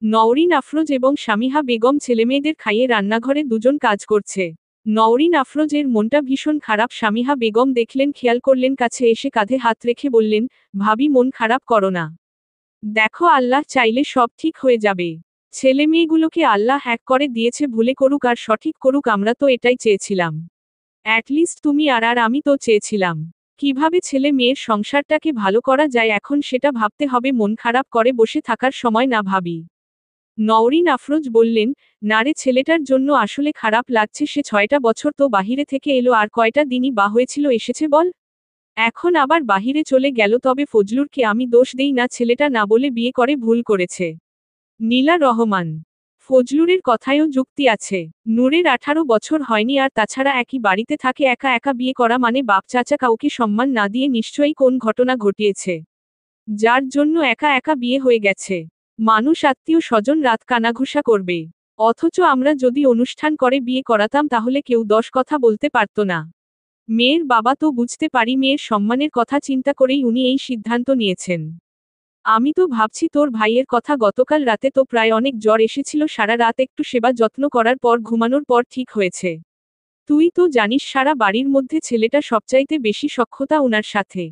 নওরিন আফরোজ এবং শামিহা বেগম ছেলেমেয়েদের খাইয়ে রান্নাঘরে দুজন কাজ করছে। নওরিন আফরোজের মনটা ভীষণ খারাপ। শামিহা বেগম দেখলেন, খেয়াল করলেন, কাছে এসে কাঁধে হাত রেখে বললেন, ভাবি মন খারাপ করো না। দেখো আল্লাহ চাইলে সব ঠিক হয়ে যাবে। ছেলেমেয়েগুলোকে আল্লাহ এক করে দিয়েছে, ভুলে করুক আর সঠিক করুক, আমরা তো এটাই চেয়েছিলাম। অ্যাটলিস্ট তুমি আর আমি তো চেয়েছিলাম কিভাবে ছেলে মেয়ের সংসারটাকে ভালো করা যায়, এখন সেটা ভাবতে হবে। মন খারাপ করে বসে থাকার সময় না ভাবি। নওরিন আফরোজ বললেন, না রে, ছেলেটার জন্য আসলে খারাপ লাগছে। সে 6টা বছর তো বাহিরে থেকে এলো, আর কয়টা দিনই বা হয়েছিল এসেছে বল। এখন আবার বাহিরে চলে গেল। তবে ফজলুরকে আমি দোষ দেই না, ছেলেটা না বলে বিয়ে করে ভুল করেছে। নীলা রহমান, ফজলুরের কথায়ও যুক্তি আছে। নূরের 18 বছর হয়নি, আর তাছাড়া একই বাড়িতে থাকে, একা একা বিয়ে করা মানে বাপ চাচা কাউকে সম্মান না দিয়ে নিশ্চয়ই কোন ঘটনা ঘটিয়েছে, যার জন্য একা একা বিয়ে হয়ে গেছে। মানুষ আত্মীয় স্বজন রাত কানাঘুষা করবে, অথচ আমরা যদি অনুষ্ঠান করে বিয়ে করাতাম তাহলে কেউ 10 কথা বলতে পারত না। মেয়ের বাবা তো বুঝতে পারি, মেয়ের সম্মানের কথা চিন্তা করেই উনি এই সিদ্ধান্ত নিয়েছেন। আমি তো ভাবছি তোর ভাইয়ের কথা, গতকাল রাতে তো প্রায় অনেক জ্বর এসেছিল, সারা রাত একটু সেবা যত্ন করার পর ঘুমানোর পর ঠিক হয়েছে। তুই তো জানিস সারা বাড়ির মধ্যে ছেলেটা সবচাইতে বেশি সখ্যতা উনার সাথে।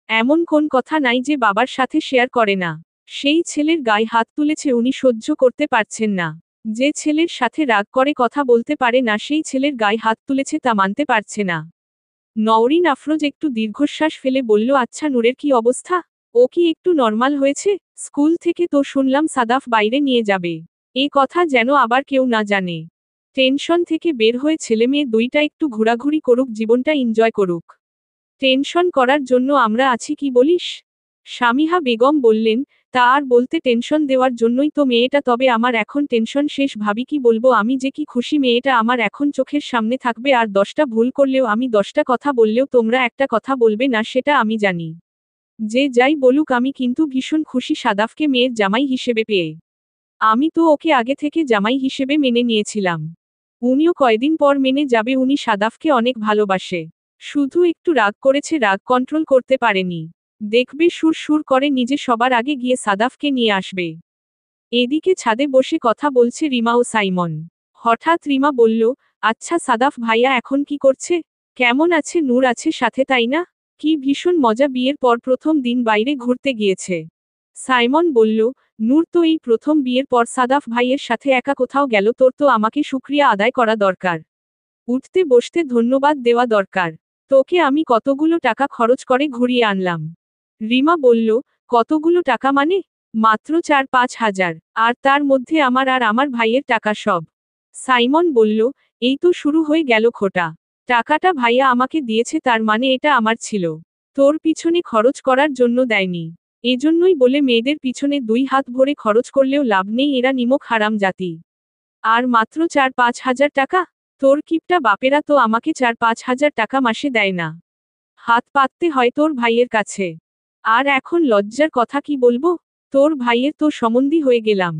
এমন কোন কথা নাই যে বাবার সাথে শেয়ার করে না। সেই ছেলের গায়ে হাত তুলেছে, উনি সহ্য করতে পারছেন না। যে ছেলের সাথে রাগ করে কথা বলতে পারে না, সেই ছেলের গায়ে হাত তুলেছে তা মানতে পারছে না। নওরিন আফরোজ একটু দীর্ঘশ্বাস ফেলে বলল, আচ্ছা নূরের কি অবস্থা? ও কি একটু নর্মাল হয়েছে? স্কুল থেকে তো শুনলাম সাদাফ বাইরে নিয়ে যাবে। এ কথা যেন আবার কেউ না জানে। টেনশন থেকে বের হয়ে ছেলেমেয়ে দুইটা একটু ঘোরাঘুরি করুক, জীবনটা এনজয় করুক। টেনশন করার জন্য আমরা আছি, কি বলিস? শামিহা বেগম বললেন, তা আর বলতে, টেনশন দেওয়ার জন্যই তো মেয়েটা। তবে আমার এখন টেনশন শেষ। ভাবি কি বলবো, আমি যে কি খুশি, মেয়েটা আমার এখন চোখের সামনে থাকবে। আর 10টা ভুল করলেও, আমি 10টা কথা বললেও তোমরা একটা কথা বলবে না, সেটা আমি জানি। যে যাই বলুক, আমি কিন্তু ভীষণ খুশি সাদাফকে মেয়ের জামাই হিসেবে পেয়ে। আমি তো ওকে আগে থেকে জামাই হিসেবে মেনে নিয়েছিলাম। উনিও কয়দিন পর মেনে যাবে। উনি সাদাফকে অনেক ভালোবাসে। শুধু একটু রাগ করেছে, রাগ কন্ট্রোল করতে পারেনি। দেখবে সুর সুর করে নিজে সবার আগে গিয়ে সাদাফকে নিয়ে আসবে। এদিকে ছাদে বসে কথা বলছে রিমা ও সাইমন। হঠাৎ রিমা বলল, আচ্ছা সাদাফ ভাইয়া এখন কি করছে? কেমন আছে? নূর আছে সাথে তাই না? কি ভীষণ মজা, বিয়ের পর প্রথম দিন বাইরে ঘুরতে গিয়েছে। সাইমন বলল, নূর তো এই প্রথম বিয়ের পর সাদাফ ভাইয়ের সাথে একা কোথাও গেল। তোর তো আমাকে শুকরিয়া আদায় করা দরকার। উঠতে বসতে ধন্যবাদ দেওয়া দরকার। তোকে আমি কতগুলো টাকা খরচ করে ঘুরিয়ে আনলাম। রিমা বলল, কতগুলো টাকা মানে? মাত্র 4-5 হাজার। আর তার মধ্যে আমার আর আমার ভাইয়ের টাকা সব। সাইমন বলল, এই তো শুরু হয়ে গেল খোটা। টাকাটা ভাইয়া আমাকে দিয়েছে, তার মানে এটা আমার ছিল। তোর পিছনে খরচ করার জন্য দেয়নি। এজন্যই বলে মেয়েদের পিছনে 2 হাত ভরে খরচ করলেও লাভ নেই, এরা নিমক হারাম জাতি। আর মাত্র 4-5 হাজার টাকা? তোর কিপটা বাপেরা তো আমাকে 4-5 হাজার টাকা মাসে দেয় না। হাত পাততে হয় তোর ভাইয়ের কাছে। আর এখন লজ্জার কথা কি বলবো? তোর ভাইয়ের তো সম্বন্ধী হয়ে গেলাম।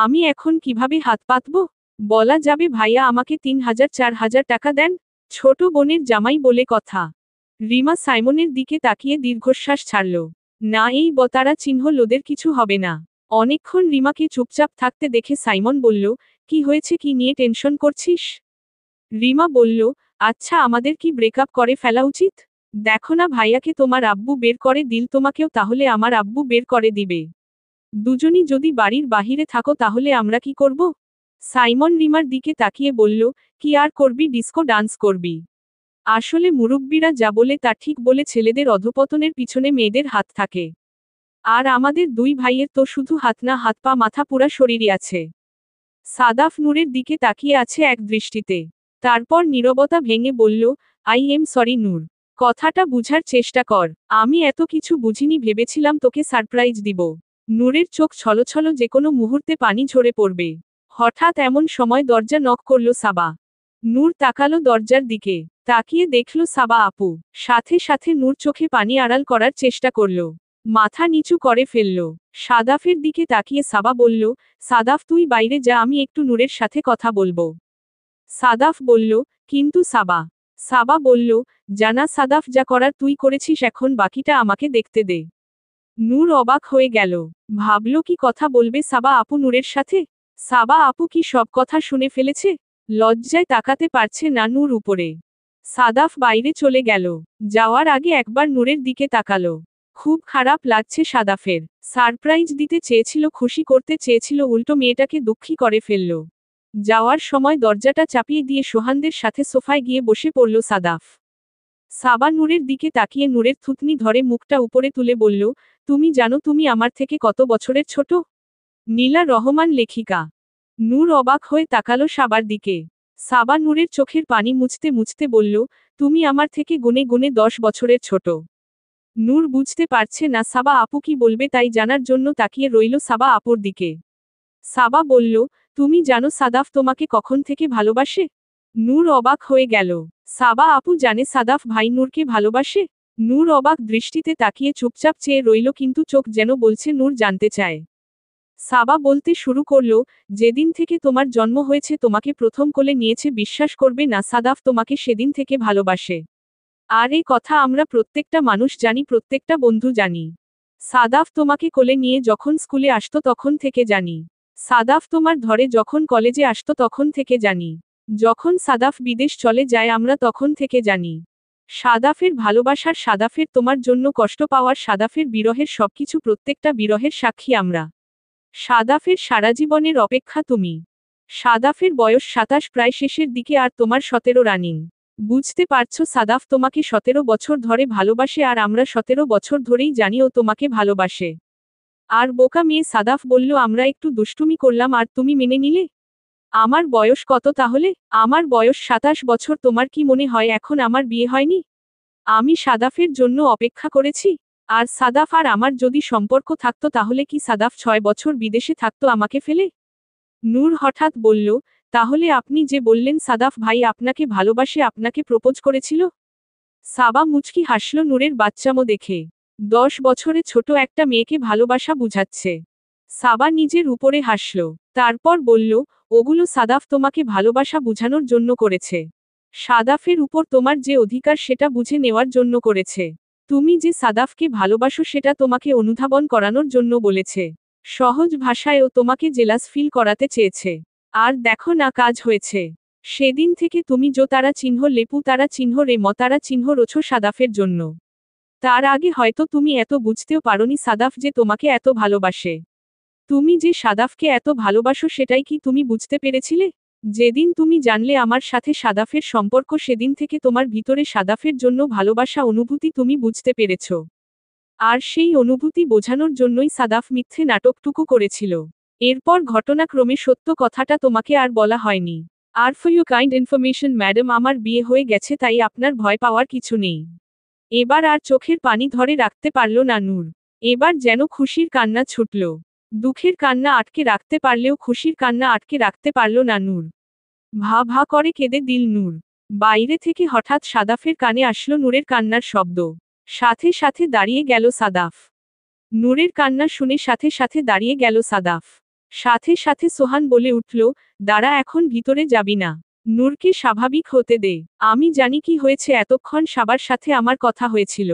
আমি এখন কিভাবে হাত পাতব? বলা যাবে ভাইয়া আমাকে 3,000-4,000 টাকা দেন? ছোট বোনের জামাই বলে কথা। রিমা সাইমনের দিকে তাকিয়ে দীর্ঘশ্বাস ছাড়ল। না, এই বতারা চিহ্ন লোদের কিছু হবে না। অনেকক্ষণ রিমাকে চুপচাপ থাকতে দেখে সাইমন বলল, কি হয়েছে, কি নিয়ে টেনশন করছিস? রিমা বলল, আচ্ছা আমাদের কি ব্রেকআপ করে ফেলা উচিত? দেখো না ভাইয়াকে তোমার আব্বু বের করে দিল, তোমাকেও তাহলে আমার আব্বু বের করে দিবে। দুজনই যদি বাড়ির বাহিরে থাকো তাহলে আমরা কি করব? সাইমন রিমার দিকে তাকিয়ে বলল, কি আর করবি, ডিস্কো ডান্স করবি। আসলে মুরব্বীরা যা বলে তা ঠিক বলে, ছেলেদের অধপতনের পিছনে মেয়েদের হাত থাকে। আর আমাদের 2 ভাইয়ের তো শুধু হাত না, হাত পা মাথা পুরা শরীরই আছে। সাদাফ নূরের দিকে তাকিয়ে আছে এক দৃষ্টিতে। তারপর নীরবতা ভেঙে বলল, আই এম সরি নূর। কথাটা বুঝার চেষ্টা কর। আমি এত কিছু বুঝিনি, ভেবেছিলাম তোকে সারপ্রাইজ দিব। নূরের চোখ ছলছল, যে কোনো মুহূর্তে পানি ঝরে পড়বে। হঠাৎ এমন সময় দরজা নক করল সাবা। নূর তাকালো দরজার দিকে। তাকিয়ে দেখল সাবা আপু। সাথে সাথে নূর চোখে পানি আড়াল করার চেষ্টা করল। মাথা নিচু করে ফেলল। সাদাফের দিকে তাকিয়ে সাবা বলল, সাদাফ তুই বাইরে যা, আমি একটু নূরের সাথে কথা বলবো। সাদাফ বলল, কিন্তু সাবা। সাবা বলল, জানা সাদাফ, যা করার তুই করেছিস, এখন বাকিটা আমাকে দেখতে দে। নূর অবাক হয়ে গেল। ভাবল কি কথা বলবে সাবা আপু নূরের সাথে? সাবা আপু কি সব কথা শুনে ফেলেছে? লজ্জায় তাকাতে পারছে না নূর উপরে। সাদাফ বাইরে চলে গেল। যাওয়ার আগে একবার নূরের দিকে তাকালো। খুব খারাপ লাগছে সাদাফের। সারপ্রাইজ দিতে চেয়েছিল, খুশি করতে চেয়েছিল, উল্টো মেয়েটাকে দুঃখী করে ফেলল। যাওয়ার সময় দরজাটা চাপিয়ে দিয়ে সোহানদের সাথে সোফায় গিয়ে বসে পড়ল সাদাফ। সাবা নূরের দিকে তাকিয়ে নূরের থুতনি ধরে মুখটা উপরে তুলে বলল, তুমি জানো তুমি আমার থেকে কত বছরের ছোট? নীলা রহমান লেখিকা। নূর অবাক হয়ে তাকালো সাবার দিকে। সাবা নূরের চোখের পানি মুছতে মুছতে বলল, তুমি আমার থেকে গুনে গুনে 10 বছরের ছোট। নূর বুঝতে পারছে না সাবা আপু কি বলবে, তাই জানার জন্য তাকিয়ে রইল সাবা আপুর দিকে। সাবা বলল, তুমি জানো সাদাফ তোমাকে কখন থেকে ভালোবাসে? নূর অবাক হয়ে গেল। সাবা আপু জানে সাদাফ ভাই নূরকে ভালোবাসে? নূর অবাক দৃষ্টিতে তাকিয়ে চুপচাপ চেয়ে রইল, কিন্তু চোখ যেন বলছে নূর জানতে চায়। সাবা বলতে শুরু করল, যেদিন থেকে তোমার জন্ম হয়েছে তোমাকে প্রথম কোলে নিয়েছে, বিশ্বাস করবে না সাদাফ তোমাকে সেদিন থেকে ভালোবাসে। আর এই কথা আমরা প্রত্যেকটা মানুষ জানি, প্রত্যেকটা বন্ধু জানি। সাদাফ তোমাকে কোলে নিয়ে যখন স্কুলে আসতো তখন থেকে জানি। সাদাফ তোমার ধরে যখন কলেজে আসতো তখন থেকে জানি। যখন সাদাফ বিদেশ চলে যায় আমরা তখন থেকে জানি। সাদাফের ভালোবাসার, সাদাফের তোমার জন্য কষ্ট পাওয়ার, সাদাফের বিরহের, সবকিছু, প্রত্যেকটা বিরহের সাক্ষী আমরা। সাদাফের সারা জীবনের অপেক্ষা তুমি। সাদাফের বয়স 27, প্রায় শেষের দিকে, আর তোমার 17 রানিং। বুঝতে পারছো সাদাফ তোমাকে 17 বছর ধরে ভালোবাসে, আর আমরা 17 বছর ধরেই জানি ও তোমাকে ভালোবাসে। আর বোকা মেয়ে সাদাফ বলল, আমরা একটু দুষ্টুমি করলাম আর তুমি মেনে নিলে? আমার বয়স কত তাহলে? আমার বয়স 27 বছর। তোমার কি মনে হয় এখন আমার বিয়ে হয়নি? আমি সাদাফের জন্য অপেক্ষা করেছি। আর সাদাফ আর আমার যদি সম্পর্ক থাকতো তাহলে কি সাদাফ 6 বছর বিদেশে থাকতো আমাকে ফেলে? নূর হঠাৎ বলল, তাহলে আপনি যে বললেন সাদাফ ভাই আপনাকে ভালোবাসে, আপনাকে প্রপোজ করেছিল? সাবা মুচকি হাসল নূরের বাচ্চামো দেখে। 10 বছরে ছোট একটা মেয়েকে ভালোবাসা বুঝাচ্ছে। সাবা নিজের উপরে হাসল। তারপর বলল, ওগুলো সাদাফ তোমাকে ভালোবাসা বুঝানোর জন্য করেছে। সাদাফের উপর তোমার যে অধিকার সেটা বুঝে নেওয়ার জন্য করেছে। তুমি যে সাদাফকে ভালোবাসো সেটা তোমাকে অনুধাবন করানোর জন্য বলেছে। সহজ ভাষায় ও তোমাকে জেলাস ফিল করাতে চেয়েছে। আর দেখো না কাজ হয়েছে। সেদিন থেকে তুমি তারা চিহ্ন, লেপু তারা চিহ্ন, রে তারা চিহ্ন রোছো সাদাফের জন্য। তার আগে হয়তো তুমি এত বুঝতেও পারোনি সাদাফ যে তোমাকে এত ভালোবাসে। তুমি যে সাদাফকে এত ভালোবাসো সেটাই কি তুমি বুঝতে পেরেছিলে? যেদিন তুমি জানলে আমার সাথে সাদাফের সম্পর্ক, সেদিন থেকে তোমার ভিতরে সাদাফের জন্য ভালোবাসা, অনুভূতি তুমি বুঝতে পেরেছ। আর সেই অনুভূতি বোঝানোর জন্যই সাদাফ মিথ্যে নাটকটুকু করেছিল। এরপর ঘটনাক্রমে সত্য কথাটা তোমাকে আর বলা হয়নি। আর for you kind information madam, আমার বিয়ে হয়ে গেছে, তাই আপনার ভয় পাওয়ার কিছু নেই। এবার আর চোখের পানি ধরে রাখতে পারল না নূর। এবার যেন খুশির কান্না ছুটল। দুঃখের কান্না আটকে রাখতে পারলেও খুশির কান্না আটকে রাখতে পারল না নূর। ভা ভা করে কেঁদে দিল নূর। বাইরে থেকে হঠাৎ সাদাফের কানে আসলো নূরের কান্নার শব্দ। সাথে সাথে দাঁড়িয়ে গেল সাদাফ। নূরের কান্না শুনে সাথে সাথে দাঁড়িয়ে গেল সাদাফ। সাথে সাথে সোহান বলে উঠল, দাঁড়া, এখন ভিতরে যাবি না। নূরকে স্বাভাবিক হতে দে। আমি জানি কি হয়েছে, এতক্ষণ সাবার সাথে আমার কথা হয়েছিল।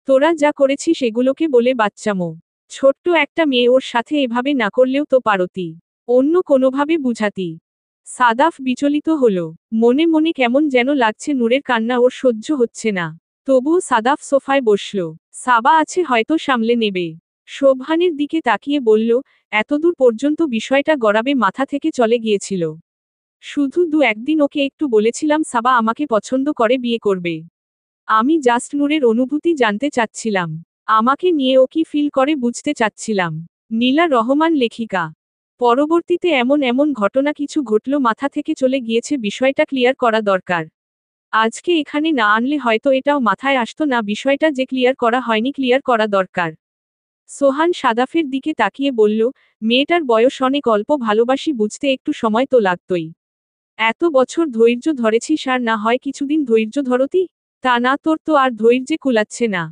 তোরা যা করেছিস সেগুলোকে বলে বাচ্চামো। ছোট্ট একটা মেয়ে, ওর সাথে এভাবে না করলেও তো পারতি। অন্য কোনোভাবে বুঝাতি। সাদাফ বিচলিত হলো। মনে মনে কেমন যেন লাগছে, নূরের কান্না ওর সহ্য হচ্ছে না। তবুও সাদাফ সোফায় বসল। সাবা আছে, হয়তো সামলে নেবে। শোভানের দিকে তাকিয়ে বলল, এতদূর পর্যন্ত বিষয়টা গড়াবে মাথা থেকে চলে গিয়েছিল। শুধু 2-1 দিন ওকে একটু বলেছিলাম সাবা আমাকে পছন্দ করে, বিয়ে করবে। আমি জাস্ট নূরের অনুভূতি জানতে চাচ্ছিলাম। আমাকে নিয়ে ও কি ফিল করে বুঝতে চাচ্ছিলাম। নীলা রহমান লেখিকা। পরবর্তীতে এমন এমন ঘটনা কিছু ঘটল, মাথা থেকে চলে গিয়েছে, বিষয়টা ক্লিয়ার করা দরকার। আজকে এখানে না আনলে হয়তো এটাও মাথায় আসতো না, বিষয়টা যে ক্লিয়ার করা হয়নি, ক্লিয়ার করা দরকার। সোহান সাদাফের দিকে তাকিয়ে বলল, মেয়েটার বয়স অনেক অল্প, ভালোবাসি বুঝতে একটু সময় তো লাগতই। এত বছর ধৈর্য ধরেছিস, আর না হয় কিছুদিন ধৈর্য ধরতি? তা না, তোর তো আর ধৈর্যে কুলাচ্ছে না।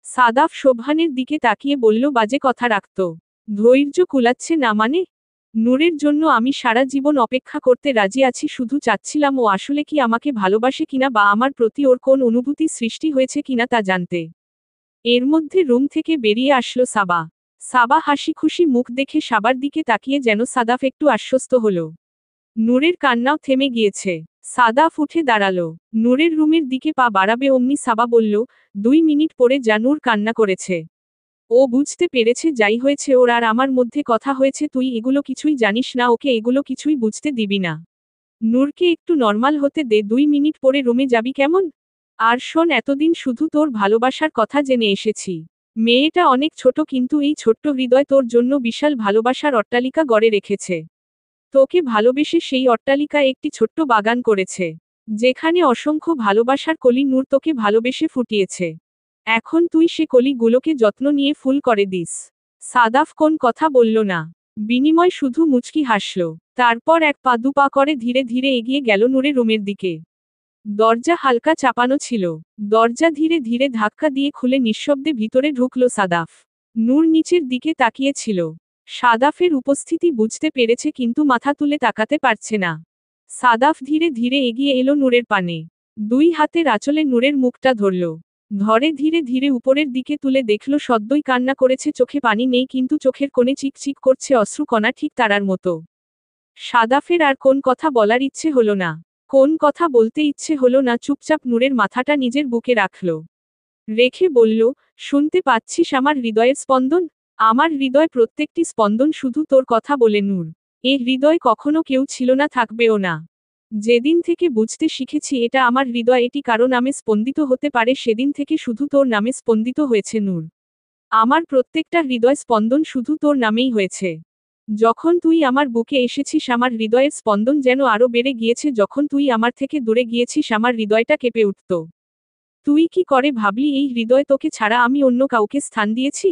সাদাফ শোভানের দিকে তাকিয়ে বলল, বাজে কথা রাখত। ধৈর্য কুলাচ্ছে না মানে? নূরের জন্য আমি সারা জীবন অপেক্ষা করতে রাজি আছি, শুধু চাচ্ছিলাম ও আসলে কি আমাকে ভালোবাসে কিনা, বা আমার প্রতি ওর কোন অনুভূতি সৃষ্টি হয়েছে কিনা তা জানতে। এর মধ্যে রুম থেকে বেরিয়ে আসলো সাবা। সাবা হাসি খুশি মুখ দেখে সাবার দিকে তাকিয়ে যেন সাদাফ একটু আশ্বস্ত হলো। নূরের কান্নাও থেমে গিয়েছে। সাদাফ উঠে দাঁড়ালো। নূরের রুমের দিকে পা বাড়াবে অমনি সাবা বলল, 2 মিনিট পরে যা। নূর কান্না করেছে। ও বুঝতে পেরেছে যাই হয়েছে ওর আর আমার মধ্যে কথা হয়েছে, তুই এগুলো কিছুই জানিস না, ওকে এগুলো কিছুই বুঝতে দিবি না। নূরকে একটু নর্মাল হতে দে, 2 মিনিট পরে রুমে যাবি কেমন? আর শোন, এতদিন শুধু তোর ভালোবাসার কথা জেনে এসেছি। মেয়েটা অনেক ছোট কিন্তু এই ছোট্ট হৃদয় তোর জন্য বিশাল ভালোবাসার অট্টালিকা গড়ে রেখেছে। তোকে ভালোবেসে সেই অট্টালিকায় একটি ছোট্ট বাগান করেছে, যেখানে অসংখ্য ভালোবাসার কলি নূর তোকে ভালোবেসে ফুটিয়েছে। এখন তুই সে কলিগুলোকে যত্ন নিয়ে ফুল করে দিস। সাদাফ কোন কথা বলল না। বিনিময় শুধু মুচকি হাসল। তারপর এক পা দু পা করে ধীরে ধীরে এগিয়ে গেল নূরের রুমের দিকে। দরজা হালকা চাপানো ছিল। দরজা ধীরে ধীরে ধাক্কা দিয়ে খুলে নিঃশব্দে ভিতরে ঢুকল সাদাফ। নূর নিচের দিকে তাকিয়েছিল। সাদাফের উপস্থিতি বুঝতে পেরেছে কিন্তু মাথা তুলে তাকাতে পারছে না। সাদাফ ধীরে ধীরে এগিয়ে এলো নূরের পানে। 2 হাতের আঁচলে নূরের মুখটা ধরল। ধরে ধীরে ধীরে উপরের দিকে তুলে দেখল সদ্যই কান্না করেছে, চোখে পানি নেই কিন্তু চোখের কোণে চিকচিক করছে অশ্রুকণা, ঠিক তারার মতো। সাদাফের আর কোন কথা বলার ইচ্ছে হলো না। কোন কথা বলতে ইচ্ছে হলো না, চুপচাপ নূরের মাথাটা নিজের বুকে রাখল। রেখে বলল, শুনতে পাচ্ছিস আমার হৃদয়ের স্পন্দন? আমার হৃদয় প্রত্যেকটি স্পন্দন শুধু তোর কথা বলে নূর। এ হৃদয় কখনো কেউ ছিল না, থাকবেও না। যেদিন থেকে বুঝতে শিখেছি এটা আমার হৃদয়, এটি কারো নামে স্পন্দিত হতে পারে, সেদিন থেকে শুধু তোর নামে স্পন্দিত হয়েছে নূর। আমার প্রত্যেকটা হৃদয় স্পন্দন শুধু তোর নামেই হয়েছে। যখন তুই আমার বুকে এসেছিস আমার হৃদয়ের স্পন্দন যেন আরো বেড়ে গিয়েছে, যখন তুই আমার থেকে দূরে গিয়েছিস আমার হৃদয়টা কেঁপে উঠত। তুই কি করে ভাবলি এই হৃদয় তোকে ছাড়া আমি অন্য কাউকে স্থান দিয়েছি?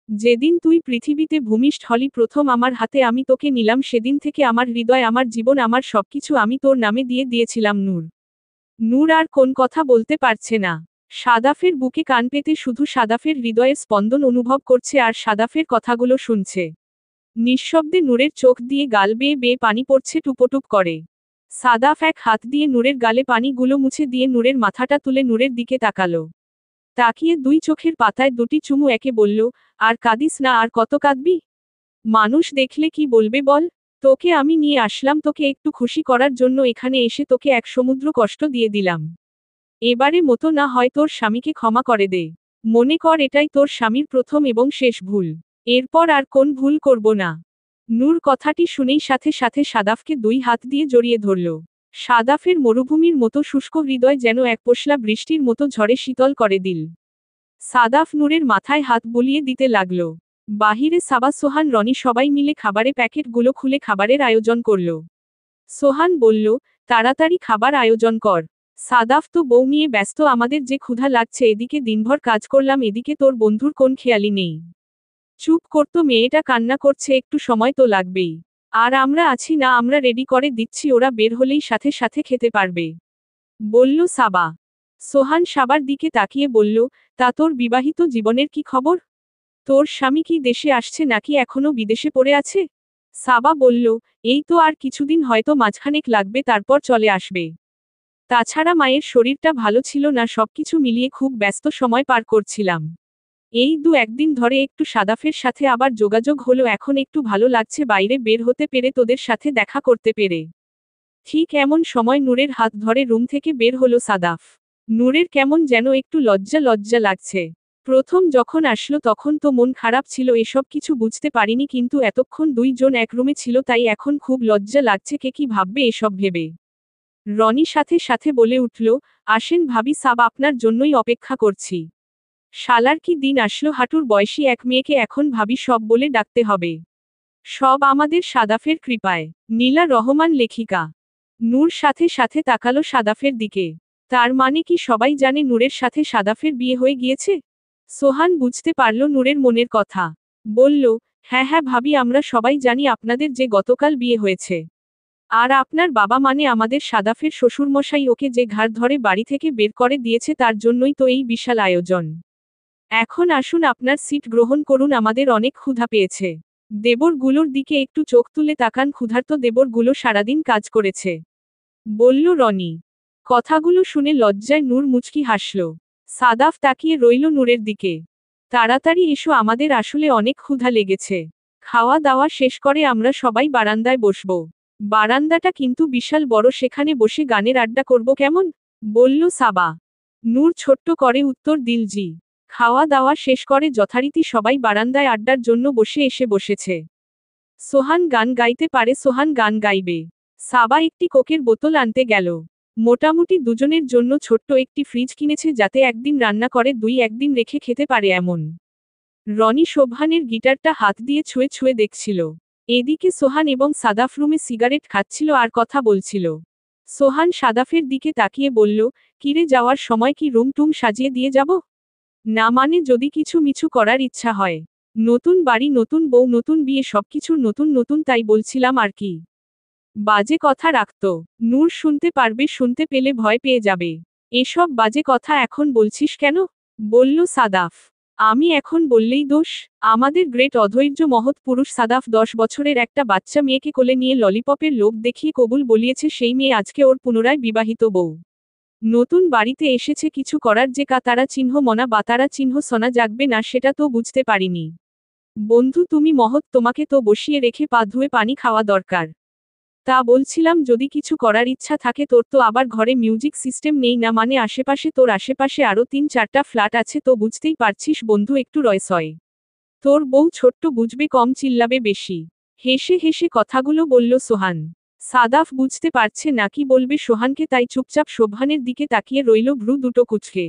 যেদিন তুই পৃথিবীতে ভূমিষ্ঠ হলি প্রথম আমার হাতে আমি তোকে নিলাম, সেদিন থেকে আমার হৃদয়, আমার জীবন, আমার সবকিছু আমি তোর নামে দিয়ে দিয়েছিলাম নূর। নূর আর কোন কথা বলতে পারছে না। সাদাফের বুকে কান পেতে শুধু সাদাফের হৃদয়ের স্পন্দন অনুভব করছে আর সাদাফের কথাগুলো শুনছে। নিঃশব্দে নূরের চোখ দিয়ে গাল বেয়ে বেয়ে পানি পড়ছে টুপটুপ করে। সাদাফ এক হাত দিয়ে নূরের গালে পানিগুলো মুছে দিয়ে নূরের মাথাটা তুলে নূরের দিকে তাকালো। তাকিয়ে 2 চোখের পাতায় 2টি চুমু একে বলল, আর কাঁদিস না, আর কত কাঁদবি? মানুষ দেখলে কি বলবে বল? তোকে আমি নিয়ে আসলাম তোকে একটু খুশি করার জন্য, এখানে এসে তোকে এক সমুদ্র কষ্ট দিয়ে দিলাম। এবারে মতো না হয় তোর স্বামীকে ক্ষমা করে দে। মনে কর এটাই তোর স্বামীর প্রথম এবং শেষ ভুল। এরপর আর কোন ভুল করব না। নূর কথাটি শুনেই সাথে সাথে সাদাফকে 2 হাত দিয়ে জড়িয়ে ধরল। সাদাফের মরুভূমির মতো শুষ্ক হৃদয় যেন এক পশলা বৃষ্টির মতো ঝড়ে শীতল করে দিল। সাদাফ নূরের মাথায় হাত বুলিয়ে দিতে লাগল। বাহিরে সাবা, সোহান, রনি সবাই মিলে খাবারের প্যাকেটগুলো খুলে খাবারের আয়োজন করল। সোহান বলল, তাড়াতাড়ি খাবার আয়োজন কর। সাদাফ তো বউ নিয়ে ব্যস্ত, আমাদের যে ক্ষুধা লাগছে, এদিকে দিনভর কাজ করলাম, এদিকে তোর বন্ধুর কোন খেয়ালি নেই। চুপ করতো, মেয়েটা কান্না করছে, একটু সময় তো লাগবেই। আর আমরা আছি না, আমরা রেডি করে দিচ্ছি, ওরা বের হলেই সাথে সাথে খেতে পারবে, বলল সাবা। সোহান সাবার দিকে তাকিয়ে বলল, তা তোর বিবাহিত জীবনের কি খবর? তোর স্বামী কি দেশে আসছে নাকি এখনো বিদেশে পড়ে আছে? সাবা বলল, এই তো আর কিছুদিন, হয়তো মাঝখানেক লাগবে, তারপর চলে আসবে। তাছাড়া মায়ের শরীরটা ভালো ছিল না, সবকিছু মিলিয়ে খুব ব্যস্ত সময় পার করছিলাম। এই 2-1 দিন ধরে একটু সাদাফের সাথে আবার যোগাযোগ হলো, এখন একটু ভালো লাগছে বাইরে বের হতে পেরে, তোদের সাথে দেখা করতে পেরে। ঠিক এমন সময় নূরের হাত ধরে রুম থেকে বের হলো সাদাফ। নূরের কেমন যেন একটু লজ্জা লজ্জা লাগছে। প্রথম যখন আসলো তখন তো মন খারাপ ছিল, এসব কিছু বুঝতে পারিনি, কিন্তু এতক্ষণ 2 জন এক রুমে ছিল তাই এখন খুব লজ্জা লাগছে, কে কি ভাববে এসব ভেবে। রনি সাথে সাথে বলে উঠল, আসেন ভাবি সাব, আপনার জন্যই অপেক্ষা করছি। শালার কি দিন আসলো, হাঁটুর বয়সী এক মেয়েকে এখন ভাবি সব বলে ডাকতে হবে। সব আমাদের সাদাফের কৃপায়। নীলা রহমান, লেখিকা। নূর সাথে সাথে তাকালো সাদাফের দিকে। তার মানে কি সবাই জানে নূরের সাথে সাদাফের বিয়ে হয়ে গিয়েছে? সোহান বুঝতে পারল নূরের মনের কথা। বলল, হ্যাঁ হ্যাঁ ভাবি, আমরা সবাই জানি আপনাদের যে গতকাল বিয়ে হয়েছে। আর আপনার বাবা মানে আমাদের সাদাফের শ্বশুরমশাই ওকে যে ঘাড় ধরে বাড়ি থেকে বের করে দিয়েছে, তার জন্যই তো এই বিশাল আয়োজন। এখন আসুন আপনার সিট গ্রহণ করুন, আমাদের অনেক ক্ষুধা পেয়েছে। দেবরগুলোর দিকে একটু চোখ তুলে তাকান, ক্ষুধার্ত দেবরগুলো সারাদিন কাজ করেছে, বলল রনি। কথাগুলো শুনে লজ্জায় নূর মুচকি হাসল। সাদাফ তাকিয়ে রইল নূরের দিকে। তাড়াতাড়ি এসো, আমাদের আসলে অনেক ক্ষুধা লেগেছে। খাওয়া দাওয়া শেষ করে আমরা সবাই বারান্দায় বসব। বারান্দাটা কিন্তু বিশাল বড়, সেখানে বসে গানের আড্ডা করব কেমন? বলল সাবা। নূর ছোট্ট করে উত্তর দিল, জি। খাওয়া দাওয়া শেষ করে যথারীতি সবাই বারান্দায় আড্ডার জন্য বসেছে। সোহান গান গাইতে পারে, সোহান গান গাইবে। সাবা একটি কোকের বোতল আনতে গেল। মোটামুটি দুজনের জন্য ছোট্ট একটি ফ্রিজ কিনেছে, যাতে একদিন রান্না করে একদিন রেখে খেতে পারে এমন। রনি সোবহানের গিটারটা হাত দিয়ে ছুঁয়ে ছুঁয়ে দেখছিল। এদিকে সোহান এবং সাদাফ রুমে সিগারেট খাচ্ছিল আর কথা বলছিল। সোহান সাদাফের দিকে তাকিয়ে বলল, কিরে, যাওয়ার সময় কি রুম টুম সাজিয়ে দিয়ে যাব? না মানে যদি কিছু মিছু করার ইচ্ছা হয়। নতুন বাড়ি, নতুন বউ, নতুন বিয়ে, সবকিছুর নতুন নতুন, তাই বলছিলাম আর কি। বাজে কথা রাখত। নূর শুনতে পারবে, শুনতে পেলে ভয় পেয়ে যাবে। এসব বাজে কথা এখন বলছিস কেন? বলল সাদাফ। আমি এখন বললেই দোষ? আমাদের গ্রেট অধৈর্য মহৎ পুরুষ সাদাফ 10 বছরের একটা বাচ্চা মেয়েকে কোলে নিয়ে ললিপপের লোভ দেখিয়ে কবুল বলিয়েছে, সেই মেয়ে আজকে ওর পুনরায় বিবাহিত বউ। নতুন বাড়িতে এসেছে, কিছু করার যে তারা চিহ্ন মনা বা তারা চিহ্ন সনা জাগবে না, সেটা তো বুঝতে পারিনি। বন্ধু তুমি মহৎ, তোমাকে তো বসিয়ে রেখে পা ধুয়ে পানি খাওয়া দরকার। তা বলছিলাম, যদি কিছু করার ইচ্ছা থাকে তোর, তো আবার ঘরে মিউজিক সিস্টেম নেই না? মানে আশেপাশে, তোর আশেপাশে আরো 3-4টা ফ্ল্যাট আছে তো, বুঝতেই পারছিস বন্ধু, একটু রয়সয়। তোর বউ ছোট্ট, বুঝবে কম, চিল্লাবে বেশি। হেসে হেসে কথাগুলো বলল সোহান। সাদাফ বুঝতে পারছে না কি বলবে সোহানকে, তাই চুপচাপ সোবহানের দিকে তাকিয়ে রইল, ভ্রু দুটো কুঁচকে।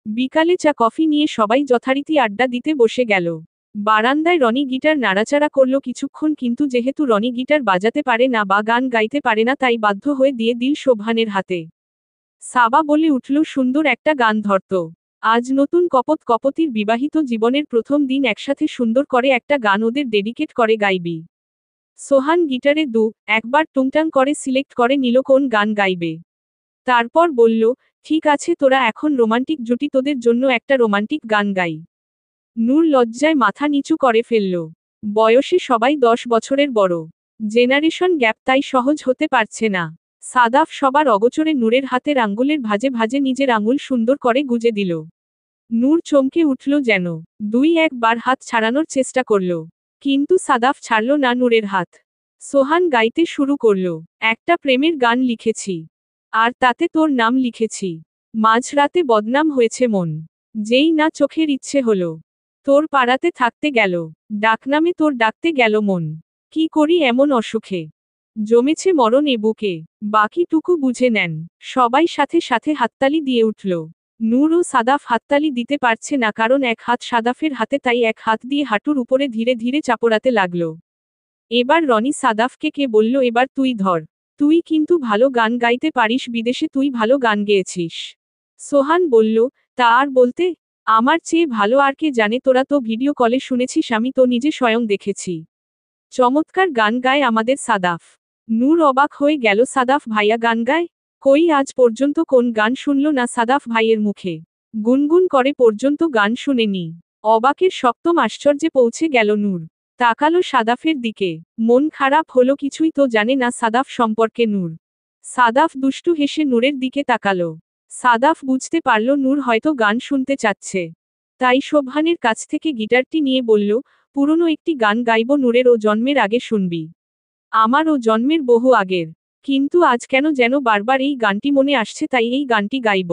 বিকালে চা কফি নিয়ে সবাই যথারীতি আড্ডা দিতে বসে গেল। বারান্দায় রনি গিটার নাড়াচাড়া করল কিছুক্ষণ, কিন্তু যেহেতু রনি গিটার বাজাতে পারে না বা গান গাইতে পারে না, তাই বাধ্য হয়ে দিয়ে দিল সোবহানের হাতে। সাবা বলে উঠল, সুন্দর একটা গান ধরত। আজ নতুন কপতির বিবাহিত জীবনের প্রথম দিন, একসাথে সুন্দর করে একটা গান ওদের ডেডিকেট করে গাইবি। সোহান গিটারে একবার টুংটাং করে সিলেক্ট করে নিল কোন গান গাইবে। তারপর বলল, ঠিক আছে, তোরা এখন রোমান্টিক জুটি, তোদের জন্য একটা রোমান্টিক গান গাই। নূর লজ্জায় মাথা নিচু করে ফেলল। বয়সে সবাই 10 বছরের বড়। জেনারেশন গ্যাপ, তাই সহজ হতে পারছে না। সাদাফ সবার অগোচরে নূরের হাতের আঙ্গুলের ভাঁজে ভাঁজে নিজের আঙুল সুন্দর করে গুজে দিল। নূর চমকে উঠল যেন। 2-1 বার হাত ছাড়ানোর চেষ্টা করল, কিন্তু সাদাফ ছাড়ল না নূরের হাত। সোহান গাইতে শুরু করল, একটা প্রেমের গান লিখেছি, আর তাতে তোর নাম লিখেছি। মাঝরাতে বদনাম হয়েছে মন, যেই না চোখের ইচ্ছে হলো তোর পাড়াতে থাকতে গেল, ডাকনামে তোর ডাকতে গেল মন। কি করি এমন অসুখে, জমেছে মরণ এ বুকে। বাকিটুকু বুঝে নেন। সবাই সাথে সাথে হাততালি দিয়ে উঠল। নূর ও সাদাফ হাততালি দিতে পারছে না, কারণ এক হাত সাদাফের হাতে, তাই এক হাত দিয়ে হাঁটুর উপরে ধীরে ধীরে চাপড়াতে লাগল। এবার রনি সাদাফকে কে বলল, এবার তুই ধর। তুই কিন্তু ভালো গান গাইতে পারিস, বিদেশে তুই ভালো গান গেয়েছিস। সোহান বলল, তা আর বলতে, আমার চেয়ে ভালো আর কে জানে, তোরা তো ভিডিও কলে শুনেছিস, আমি তো নিজে স্বয়ং দেখেছি। চমৎকার গান গায় আমাদের সাদাফ। নূর অবাক হয়ে গেল, সাদাফ ভাইয়া গান গায়? কই, আজ পর্যন্ত কোন গান শুনল না সাদাফ ভাইয়ের মুখে। গুনগুন করে পর্যন্ত গান শুনেনি। অবাকের সপ্তম আশ্চর্যে পৌঁছে গেল নূর। তাকালো সাদাফের দিকে। মন খারাপ হলো, কিছুই তো জানে না সাদাফ সম্পর্কে নূর। সাদাফ দুষ্টু হেসে নূরের দিকে তাকালো। সাদাফ বুঝতে পারল নূর হয়তো গান শুনতে চাচ্ছে। তাই সোবহানের কাছ থেকে গিটারটি নিয়ে বলল, পুরনো একটি গান গাইব নূরের, ও জন্মের আগে শুনবি। আমার ও জন্মের বহু আগের। কিন্তু আজ কেন যেন বারবার এই গানটি মনে আসছে, তাই এই গানটি গাইব।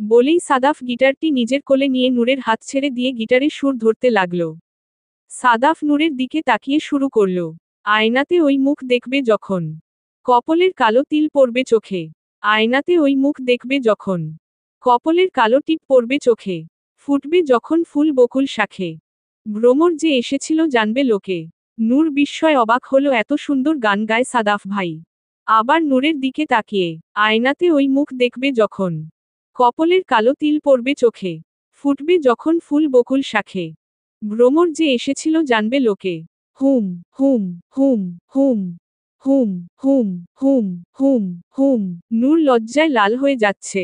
বলেই সাদাফ গিটারটি নিজের কোলে নিয়ে নূরের হাত ছেড়ে দিয়ে গিটারে সুর ধরতে লাগল। সাদাফ নূরের দিকে তাকিয়ে শুরু করল, আয়নাতে ওই মুখ দেখবে যখন, কপলের কালো তিল পড়বে চোখে। আয়নাতে ওই মুখ দেখবে যখন, কপলের কালো টিপ পড়বে চোখে। ফুটবে যখন ফুল বকুল শাখে, ভ্রমর যে এসেছিল জানবে লোকে। নূর বিস্ময় অবাক হলো, এত সুন্দর গান গায় সাদাফ ভাই। আবার নূরের দিকে তাকিয়ে, আয়নাতে ওই মুখ দেখবে যখন, কপলের কালো তিল পড়বে চোখে। ফুটবে যখন ফুল বকুল শাখে, ভ্রমর যে এসেছিল জানবে লোকে। হুম হুম হুম হুম হুম হুম হুম হুম হুম। নূর লজ্জায় লাল হয়ে যাচ্ছে।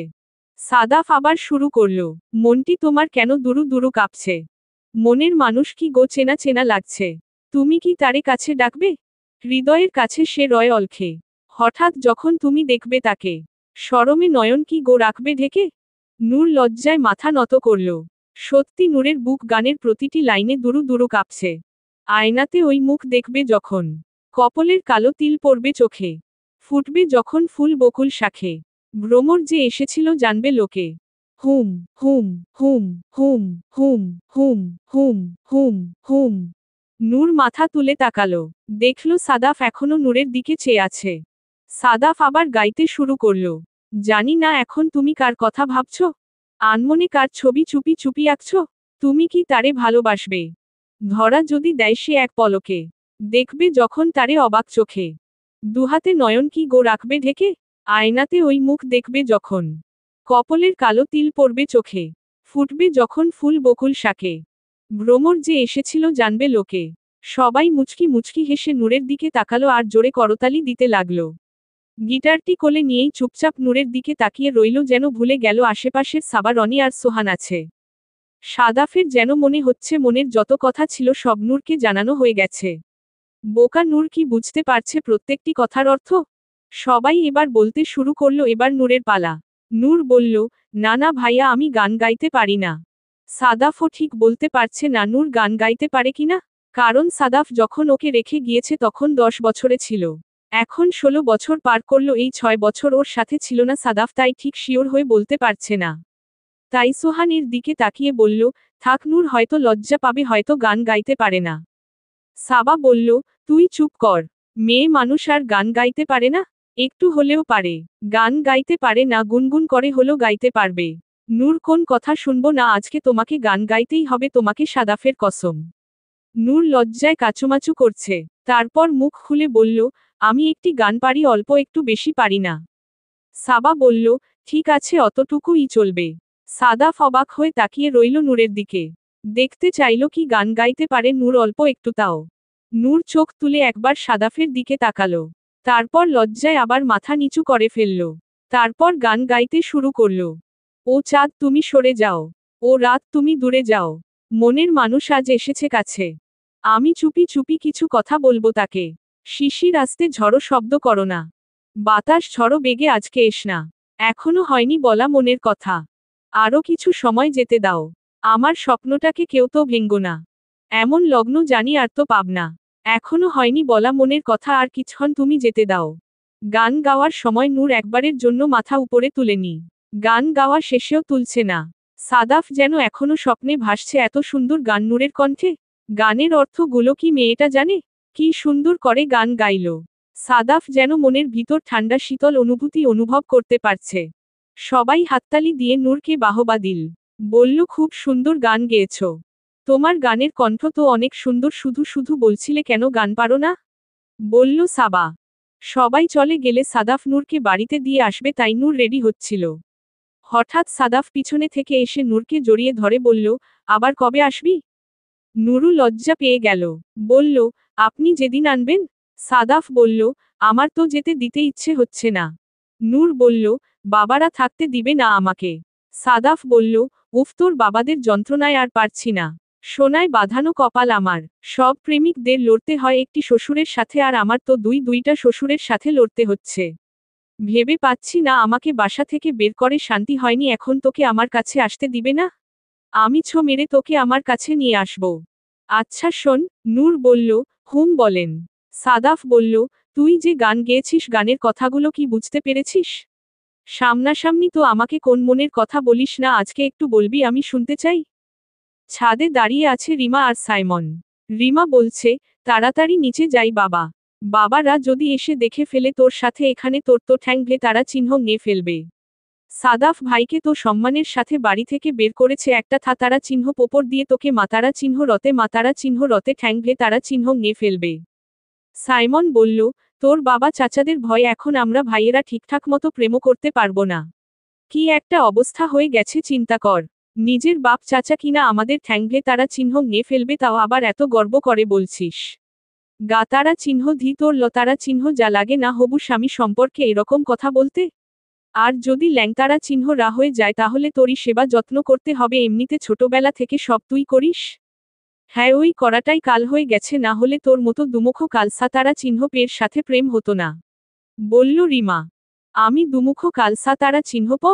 সাদাফ আবার শুরু করল, মনটি তোমার কেন দুরু দুরু কাঁপছে? মনের মানুষ কি গো চেনা চেনা লাগছে? তুমি কি তারে কাছে ডাকবে? হৃদয়ের কাছে সে রয় অলখে। হঠাৎ যখন তুমি দেখবে তাকে, শরমে নয়ন কি গো রাখবে ঢেকে? নূর লজ্জায় মাথা নত করল। সত্যি নূরের বুক গানের প্রতিটি লাইনে দুরু দুরু কাঁপছে। আয়নাতে ওই মুখ দেখবে যখন, কপলের কালো তিল পড়বে চোখে, ফুটবে যখন ফুল বকুল শাখে, ভ্রমর যে এসেছিল জানবে লোকে। হুম হুম হুম হুম হুম হুম হুম হুম হুম। নূর মাথা তুলে তাকালো, দেখল সাদাফ এখনো নূরের দিকে চেয়ে আছে। সাদাফ আবার গাইতে শুরু করল, জানি না এখন তুমি কার কথা ভাবছ, আনমনে কার ছবি চুপি চুপি আঁকছ, তুমি কি তারে ভালোবাসবে, ধরা যদি দেয় সে এক পলকে, দেখবে যখন তারে অবাক চোখে, দুহাতে নয়ন কি গো রাখবে ঢেকে, আয়নাতে ওই মুখ দেখবে যখন, কপলের কালো তিল পড়বে চোখে, ফুটবে যখন ফুল বকুল শাকে, ভ্রমর যে এসেছিল জানবে লোকে। সবাই মুচকি মুচকি হেসে নূরের দিকে তাকালো আর জোরে করতালি দিতে লাগলো। গিটারটি কোলে নিয়েই চুপচাপ নূরের দিকে তাকিয়ে রইল, যেন ভুলে গেল আশেপাশের সাবা, রনি আর সোহান আছে। সাদাফের যেন মনে হচ্ছে মনের যত কথা ছিল সব নূরকে জানানো হয়ে গেছে। বোকা নূর কি বুঝতে পারছে প্রত্যেকটি কথার অর্থ? সবাই এবার বলতে শুরু করলো, এবার নূরের পালা। নূর বলল, না না ভাইয়া, আমি গান গাইতে পারি না। সাদাফও ঠিক বলতে পারছে না নূর গান গাইতে পারে কিনা, কারণ সাদাফ যখন ওকে রেখে গিয়েছে তখন 10 বছরে ছিল। এখন 16 বছর পার করলো, এই 6 বছর ওর সাথে ছিল না সাদাফ, তাই ঠিক শিওর হয়ে বলতে পারছে না। তাই সোহানের দিকে তাকিয়ে বলল, থাক নূর হয়তো লজ্জা পাবে, হয়তো গান গাইতে পারে না। সাবা বলল, তুই চুপ কর, মেয়ে মানুষ আর গান গাইতে পারে না? একটু হলেও পারে। গান গাইতে পারে না, গুনগুন করে হলো গাইতে পারবে। নূর, কোন কথা শুনবো না, আজকে তোমাকে গান গাইতেই হবে, তোমাকে সাদাফের কসম। নূর লজ্জায় কাচুমাচু করছে, তারপর মুখ খুলে বলল, আমি একটি গান পারি, অল্প একটু, বেশি পারি না। সাবা বলল, ঠিক আছে, অতটুকুই চলবে। সাদাফ অবাক হয়ে তাকিয়ে রইল নূরের দিকে, দেখতে চাইল কি গান গাইতে পারে নূর অল্প একটু তাও। নূর চোখ তুলে একবার সাদাফের দিকে তাকালো, তারপর লজ্জায় আবার মাথা নিচু করে ফেলল। তারপর গান গাইতে শুরু করল, ও চাঁদ তুমি সরে যাও, ও রাত তুমি দূরে যাও, মনের মানুষ আজ এসেছে কাছে, আমি চুপি চুপি কিছু কথা বলবো তাকে, শিশির আসতে ঝড়ো শব্দ করো না, বাতাস ঝড়ো বেগে আজকে এস না, এখনো হয়নি বলা মনের কথা, আরো কিছু সময় যেতে দাও, আমার স্বপ্নটাকে কেউ তো ভেঙ্গো না, এমন লগ্ন জানি আর তো পাব না, এখনো হয়নি বলা মনের কথা, আর কিছুক্ষণ তুমি যেতে দাও। গান গাওয়ার সময় নূর একবারের জন্য মাথা উপরে তুলেনি, গান গাওয়া শেষেও তুলছে না। সাদাফ যেন এখনো স্বপ্নে ভাসছে, এত সুন্দর গান নূরের কণ্ঠে। গানের অর্থগুলো কি মেয়েটা জানে? কি সুন্দর করে গান গাইল। সাদাফ যেন মনের ভিতর ঠান্ডা শীতল অনুভূতি অনুভব করতে পারছে। সবাই হাততালি দিয়ে নূরকে বাহবা দিল, বলল, খুব সুন্দর গান গেয়েছ, তোমার গানের কণ্ঠ তো অনেক সুন্দর, শুধু শুধু বলছিলে কেন গান পারো না, বলল সাবা। সবাই চলে গেলে সাদাফ নূরকে বাড়িতে দিয়ে আসবে, তাই নূর রেডি হচ্ছিল। হঠাৎ সাদাফ পিছনে থেকে এসে নূরকে জড়িয়ে ধরে বলল, আবার কবে আসবি? নুরু লজ্জা পেয়ে গেল, বলল, আপনি যেদিন আনবেন। সাদাফ বলল, আমার তো যেতে দিতে ইচ্ছে হচ্ছে না। নূর বলল, বাবারা থাকতে দিবে না আমাকে। সাদাফ বলল, উফ, তোর বাবাদের যন্ত্রণায় আর পারছি না। সোনায় বাঁধানো কপাল আমার, সব প্রেমিকদের লড়তে হয় একটি শ্বশুরের সাথে, আর আমার তো দুইটা শ্বশুরের সাথে লড়তে হচ্ছে। ভেবে পাচ্ছি না, আমাকে বাসা থেকে বের করে শান্তি হয়নি, এখন তোকে আমার কাছে আসতে দিবে না? আমি ছো মেরে তোকে আমার কাছে নিয়ে আসব। আচ্ছা শোন, নূর বলল, হুম বলেন। সাদাফ বলল, তুই যে গান গেয়েছিস, গানের কথাগুলো কি বুঝতে পেরেছিস? সামনাসামনি তো আমাকে কোন মনের কথা বলিস না, আজকে একটু বলবি, আমি শুনতে চাই। ছাদে দাঁড়িয়ে আছে রিমা আর সাইমন। রিমা বলছে, তাড়াতাড়ি নিচে যাই বাবা, বাবারা যদি এসে দেখে ফেলে তোর সাথে এখানে, তোর তো ঠ্যাং ভে তারা চিহ্ন নিয়ে ফেলবে। সাদাফ ভাইকে তো সম্মানের সাথে বাড়ি থেকে বের করেছে, একটা তারা চিহ্ন পোপর দিয়ে তোকে মাতারা চিহ্ন রতে ঠ্যাং ভে তারা চিহ্ন নিয়ে ফেলবে। সাইমন বলল, তোর বাবা চাচাদের ভয় এখন আমরা ভাইয়েরা ঠিকঠাক মতো প্রেমও করতে পারবো না। কি একটা অবস্থা হয়ে গেছে চিন্তা কর, নিজের বাপ চাচা কিনা আমাদের ঠ্যাং ভে তারা চিহ্ন নিয়ে ফেলবে, তাও আবার এত গর্ব করে বলছিস। গা তারা চিহ্ন ধি তোর লতারা চিহ্ন, যা লাগে না হবু স্বামী সম্পর্কে এরকম কথা বলতে? আর যদি ল্যাংতারা চিহ্ন রা হয়ে যায় তাহলে তোরই সেবা যত্ন করতে হবে, এমনিতে ছোটবেলা থেকে সব তুই করিস। হ্যাঁ, ওই করাটাই কাল হয়ে গেছে, না হলে তোর মতো দুমুখ কালসা তারা চিহ্ন পেয়ের সাথে প্রেম হতো না, বলল রিমা। আমি দুমুখ কালসা তারা চিহ্ন প?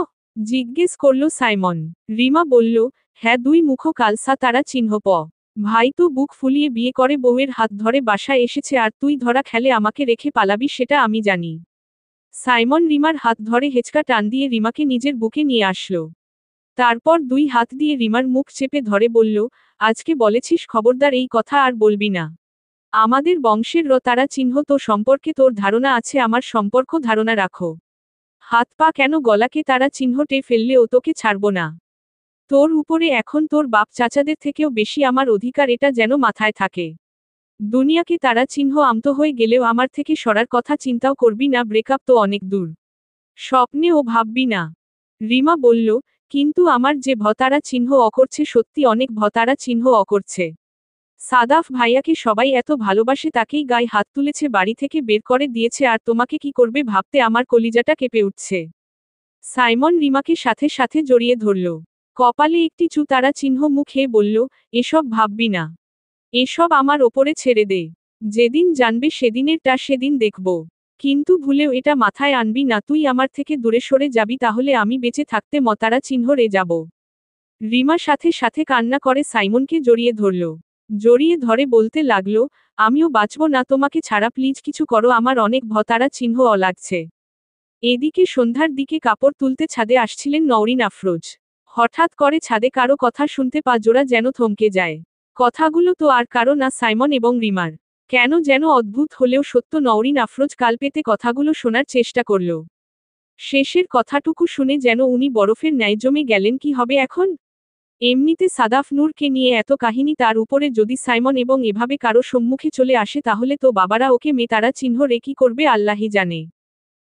জিজ্ঞেস করল সাইমন। রিমা বলল, হ্যাঁ, দুই মুখ কালসা তারা চিহ্ন প। ভাই তো বুক ফুলিয়ে বিয়ে করে বউয়ের হাত ধরে বাসায় এসেছে আর তুই ধরা খেলে আমাকে রেখে পালাবি সেটা আমি জানি। সাইমন রিমার হাত ধরে হেঁচকা টান দিয়ে রিমাকে নিজের বুকে নিয়ে আসলো। তারপর দুই হাত দিয়ে রিমার মুখ চেপে ধরে বলল, আজকে বলেছিস খবরদার এই কথা আর বলবি না। আমাদের বংশের তারা চিহ্ন তো সম্পর্কে তোর ধারণা আছে, আমার সম্পর্ক ধারণা রাখো। হাত পা কেন গলাকে তারা চিহ্নটে ফেললেও তোকে ছাড়ব না। তোর উপরে এখন তোর বাপ চাচাদের থেকেও বেশি আমার অধিকার, এটা যেন মাথায় থাকে। দুনিয়াকে তারা চিহ্ন আমত হয়ে গেলেও আমার থেকে সরার কথা চিন্তাও করবি না, ব্রেকআপ তো অনেক দূর, স্বপ্নেও ভাববি না। রিমা বলল, কিন্তু আমার যে ভতারা চিহ্ন অকরছে, সত্যি অনেক ভতারা চিহ্ন অকরছে। সাদাফ ভাইয়াকে সবাই এত ভালোবাসে, তাকেই গায়ে হাত তুলেছে, বাড়ি থেকে বের করে দিয়েছে, আর তোমাকে কি করবে ভাবতে আমার কলিজাটা কেঁপে উঠছে। সাইমন রিমাকে সাথে সাথে জড়িয়ে ধরল। কপালে একটি তারা চিহ্ন, মুখে বলল, এসব ভাববি না। এসব আমার ওপরে ছেড়ে দে। যেদিন জানবে সেদিনেরটা সেদিন দেখব। কিন্তু ভুলেও এটা মাথায় আনবি না, তুই আমার থেকে দূরে সরে যাবি তাহলে আমি বেঁচে থাকতে মতারা চিহ্ন রে যাব। রিমা সাথে সাথে কান্না করে সাইমনকে জড়িয়ে ধরল। জড়িয়ে ধরে বলতে লাগলো, আমিও বাঁচব না তোমাকে ছাড়া, প্লিজ কিছু করো, আমার অনেক ভতারা চিহ্ন লাগছে। এদিকে সন্ধ্যার দিকে কাপড় তুলতে ছাদে আসছিলেন নওরিন আফরোজ। হঠাৎ করে ছাদে কারো কথা শুনতে পা জোড়া যেন থমকে যায়। কথাগুলো তো আর কারো না, সাইমন এবং রিমার। কেন যেন অদ্ভুত হলেও সত্য, নওরিন আফরোজ কাল পেতে কথাগুলো শোনার চেষ্টা করল। শেষের কথাটুকু শুনে যেন উনি বরফের ন্যায় জমে গেলেন। কি হবে এখন? এমনিতে সাদাফ নূরকে নিয়ে এত কাহিনী, তার উপরে যদি সাইমন এবং এভাবে কারো সম্মুখে চলে আসে তাহলে তো বাবারা ওকে তারা চিহ্ন রে কি করবে আল্লাহই জানে।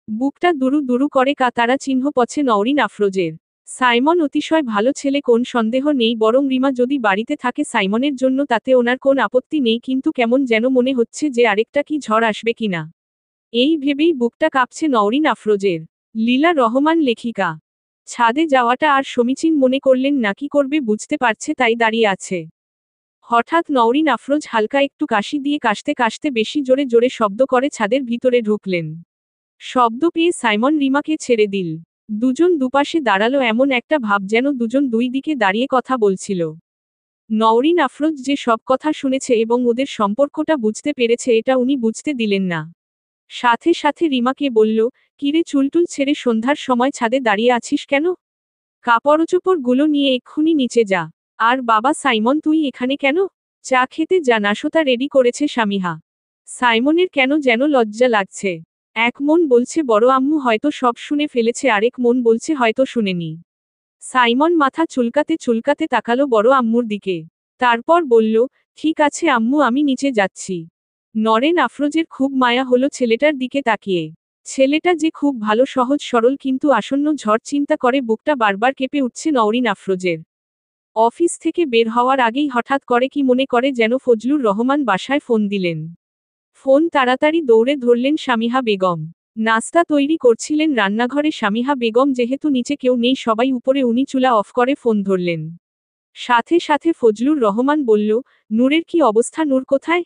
বুকটা দুরু দুরু করে তারা চিহ্ন পছে নওরিন আফরোজের। সাইমন অতিশয় ভালো ছেলে, কোন সন্দেহ নেই, বরং রিমা যদি বাড়িতে থাকে সাইমনের জন্য তাতে ওনার কোন আপত্তি নেই, কিন্তু কেমন যেন মনে হচ্ছে যে আরেকটা কি ঝড় আসবে কিনা। এই ভেবেই বুকটা কাঁপছে নওরিন আফরোজের। লীলা রহমান লেখিকা। ছাদে যাওয়াটা আর সমীচীন মনে করলেন না, কি করবে বুঝতে পারছে তাই দাঁড়িয়ে আছে। হঠাৎ নওরিন আফরোজ হালকা একটু কাশি দিয়ে কাশতে কাশতে বেশি জোরে জোরে শব্দ করে ছাদের ভিতরে ঢুকলেন। শব্দ পেয়ে সাইমন রিমাকে ছেড়ে দিল। দুজন দুপাশে দাঁড়ালো, এমন একটা ভাব যেন দুজন দুই দিকে দাঁড়িয়ে কথা বলছিল। নওরিন আফরোজ যে সব কথা শুনেছে এবং ওদের সম্পর্কটা বুঝতে পেরেছে, এটা উনি বুঝতে দিলেন না। সাথে সাথে রিমাকে বলল, কিরে চুলটুল ছেড়ে সন্ধ্যার সময় ছাদে দাঁড়িয়ে আছিস কেন? কাপড়চোপড় গুলো নিয়ে এক্ষুনি নিচে যা। আর বাবা সাইমন, তুই এখানে কেন? চা খেতে যা, নাশতা রেডি করেছে স্বামীহা। সাইমনের কেন যেন লজ্জা লাগছে। এক মন বলছে বড় আম্মু হয়তো সব শুনে ফেলেছে, আরেক মন বলছে হয়তো শুনেনি। সাইমন মাথা চুলকাতে চুলকাতে তাকালো বড় আম্মুর দিকে। তারপর বলল, ঠিক আছে আম্মু, আমি নিচে যাচ্ছি। নরেন আফরোজের খুব মায়া হলো ছেলেটার দিকে তাকিয়ে। ছেলেটা যে খুব ভালো, সহজ সরল, কিন্তু আসন্ন ঝড় চিন্তা করে বুকটা বারবার কেঁপে উঠছে নওরিন আফরোজের। অফিস থেকে বের হওয়ার আগেই হঠাৎ করে কি মনে করে যেন ফজলুর রহমান বাসায় ফোন দিলেন। ফোন তাড়াতাড়ি দৌড়ে ধরলেন স্বামীহা বেগম। নাস্তা তৈরি করছিলেন রান্নাঘরে স্বামীহা বেগম, যেহেতু নিচে কেউ নেই সবাই উপরে, উনি চুলা অফ করে ফোন ধরলেন। সাথে সাথে ফজলুর রহমান বলল, নূরের কি অবস্থা, নূর কোথায়?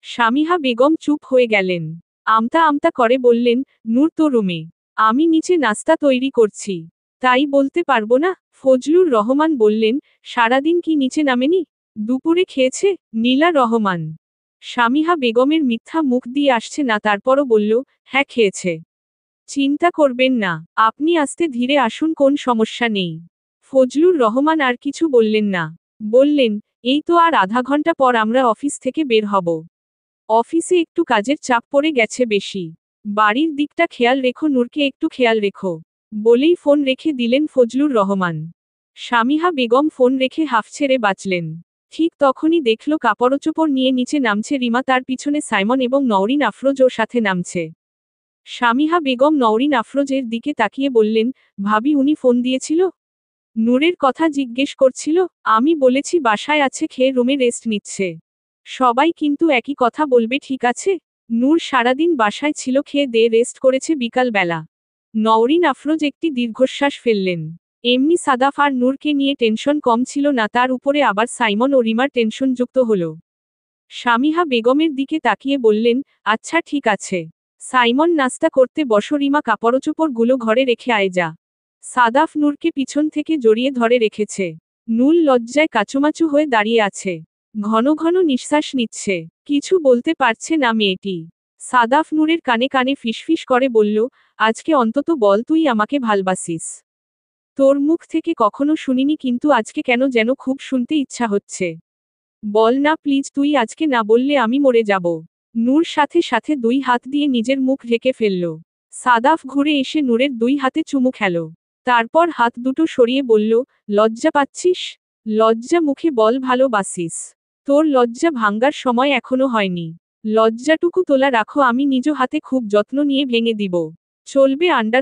স্বামীহা বেগম চুপ হয়ে গেলেন। আমতা আমতা করে বললেন, নূর তো রুমে। আমি নিচে নাস্তা তৈরি করছি, তাই বলতে পারবো না। ফজলুর রহমান বললেন, সারাদিন কি নিচে নামেনি? দুপুরে খেয়েছে? নীলা রহমান। স্বামীহা বেগমের মিথ্যা মুখ দিয়ে আসছে না, তারপরও বলল, হ্যাঁ খেয়েছে। চিন্তা করবেন না, আপনি আস্তে ধীরে আসুন, কোন সমস্যা নেই। ফজলুর রহমান আর কিছু বললেন না। বললেন, এই তো আর আধা ঘন্টা পর আমরা অফিস থেকে বের হব। অফিসে একটু কাজের চাপ পড়ে গেছে বেশি। বাড়ির দিকটা খেয়াল রেখো, নূরকে একটু খেয়াল রেখো। বলেই ফোন রেখে দিলেন ফজলুর রহমান। স্বামীহা বেগম ফোন রেখে হাফ ছেড়ে বাঁচলেন। ঠিক তখনই দেখল কাপড়চোপড় নিয়ে নিচে নামছে রিমা, তার পিছনে সাইমন এবং নওরিন আফরোজ ওর সাথে নামছে। স্বামীহা বেগম নওরিন আফরোজের দিকে তাকিয়ে বললেন, ভাবি উনি ফোন দিয়েছিল? নূরের কথা জিজ্ঞেস করছিল? আমি বলেছি বাসায় আছে, খেয়ে রুমে রেস্ট নিচ্ছে। সবাই কিন্তু একই কথা বলবে, ঠিক আছে? নূর সারাদিন বাসায় ছিল, খেয়ে দিয়ে রেস্ট করেছে বিকাল বেলা। নওরিন আফরোজ একটি দীর্ঘশ্বাস ফেললেন। এমনি সাদাফ আর নূরকে নিয়ে টেনশন কম ছিল না, তার উপরে আবার সাইমন ও রিমার টেনশন যুক্ত হল। স্বামীহা বেগমের দিকে তাকিয়ে বললেন, আচ্ছা ঠিক আছে। সাইমন নাস্তা করতে বসো, রিমা কাপড়চোপড় গুলো ঘরে রেখে আয় যা। সাদাফ নূরকে পিছন থেকে জড়িয়ে ধরে রেখেছে। নূর লজ্জায় কাচুমাচু হয়ে দাঁড়িয়ে আছে। ঘন ঘন নিঃশ্বাস নিচ্ছে। কিছু বলতে পারছে না মেয়েটি। সাদাফ নূরের কানে কানে ফিসফিস করে বলল, আজকে অন্তত বল তুই আমাকে ভালবাসিস। তোর মুখ থেকে কখনো শুনিনি, কিন্তু আজকে কেন যেন খুব শুনতে ইচ্ছা হচ্ছে। বল না প্লিজ, তুই আজকে না বললে আমি মরে যাব। নূর সাথে সাথে 2 হাত দিয়ে নিজের মুখ ঢেকে ফেলল। সাদাফ ঘুরে এসে নূরের 2 হাতে চুমু খেল। তারপর হাত দুটো সরিয়ে বলল, লজ্জা পাচ্ছিস? লজ্জা মুখে বল ভালোবাসিস। তোর লজ্জা ভাঙ্গার সময় এখনো হয়নি। লজ্জাটুকু তোলা রাখো, আমি নিজ হাতে খুব যত্ন নিয়ে ভেঙে দিব। চলবে _________________।